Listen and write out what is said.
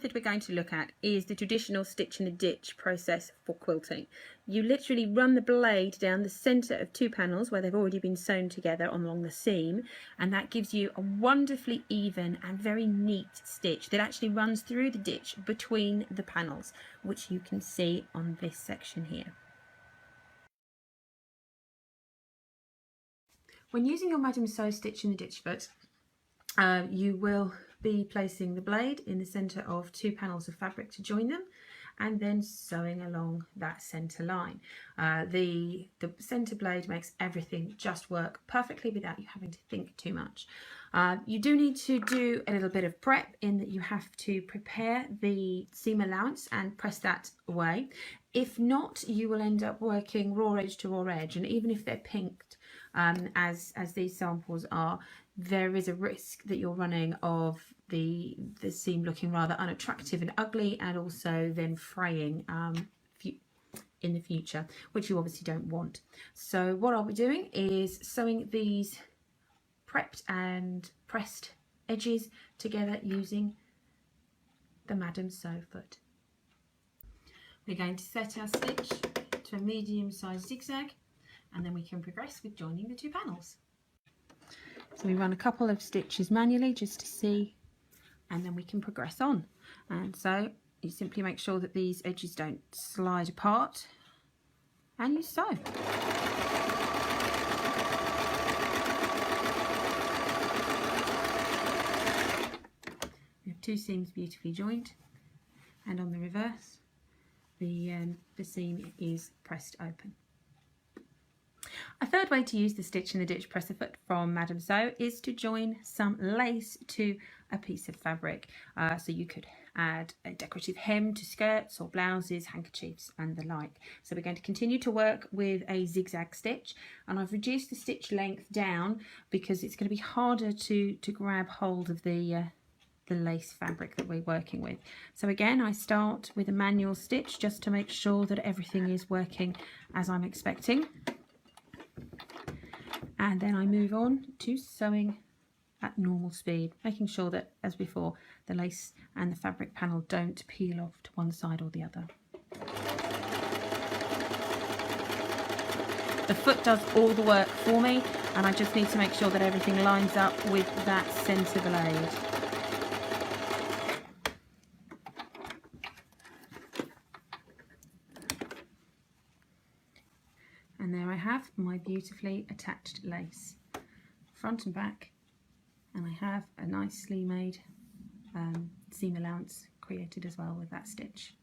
method we're going to look at is the traditional stitch in the ditch process for quilting. You literally run the blade down the centre of 2 panels where they've already been sewn together along the seam, and that gives you a wonderfully even and very neat stitch that actually runs through the ditch between the panels, which you can see on this section here. When using your Madame Sew stitch in the ditch foot, you will be placing the blade in the centre of 2 panels of fabric to join them, and then sewing along that centre line. The centre blade makes everything just work perfectly without you having to think too much. You do need to do a little bit of prep in that you have to prepare the seam allowance and press that away. If not, you will end up working raw edge to raw edge, and even if they're pinked, as these samples are, there is a risk that you're running of the seam looking rather unattractive and ugly, and also then fraying in the future, which you obviously don't want. So what I'll be doing is sewing these prepped and pressed edges together using the Madame Sew foot. We're going to set our stitch to a medium-sized zigzag, and then we can progress with joining the 2 panels. So we run a couple of stitches manually just to see, and then we can progress on. And so you simply make sure that these edges don't slide apart, and you sew. We have 2 seams beautifully joined, and on the reverse the seam is pressed open. A third way to use the stitch in the ditch presser foot from Madame Sew is to join some lace to a piece of fabric. So you could add a decorative hem to skirts or blouses, handkerchiefs and the like. So we're going to continue to work with a zigzag stitch, and I've reduced the stitch length down because it's going to be harder to grab hold of the lace fabric that we're working with. So again, I start with a manual stitch just to make sure that everything is working as I'm expecting. And then I move on to sewing at normal speed, making sure that, as before, the lace and the fabric panel don't peel off to one side or the other. The foot does all the work for me, and I just need to make sure that everything lines up with that centre blade. And there I have my beautifully attached lace, front and back, and I have a nicely made seam allowance created as well with that stitch.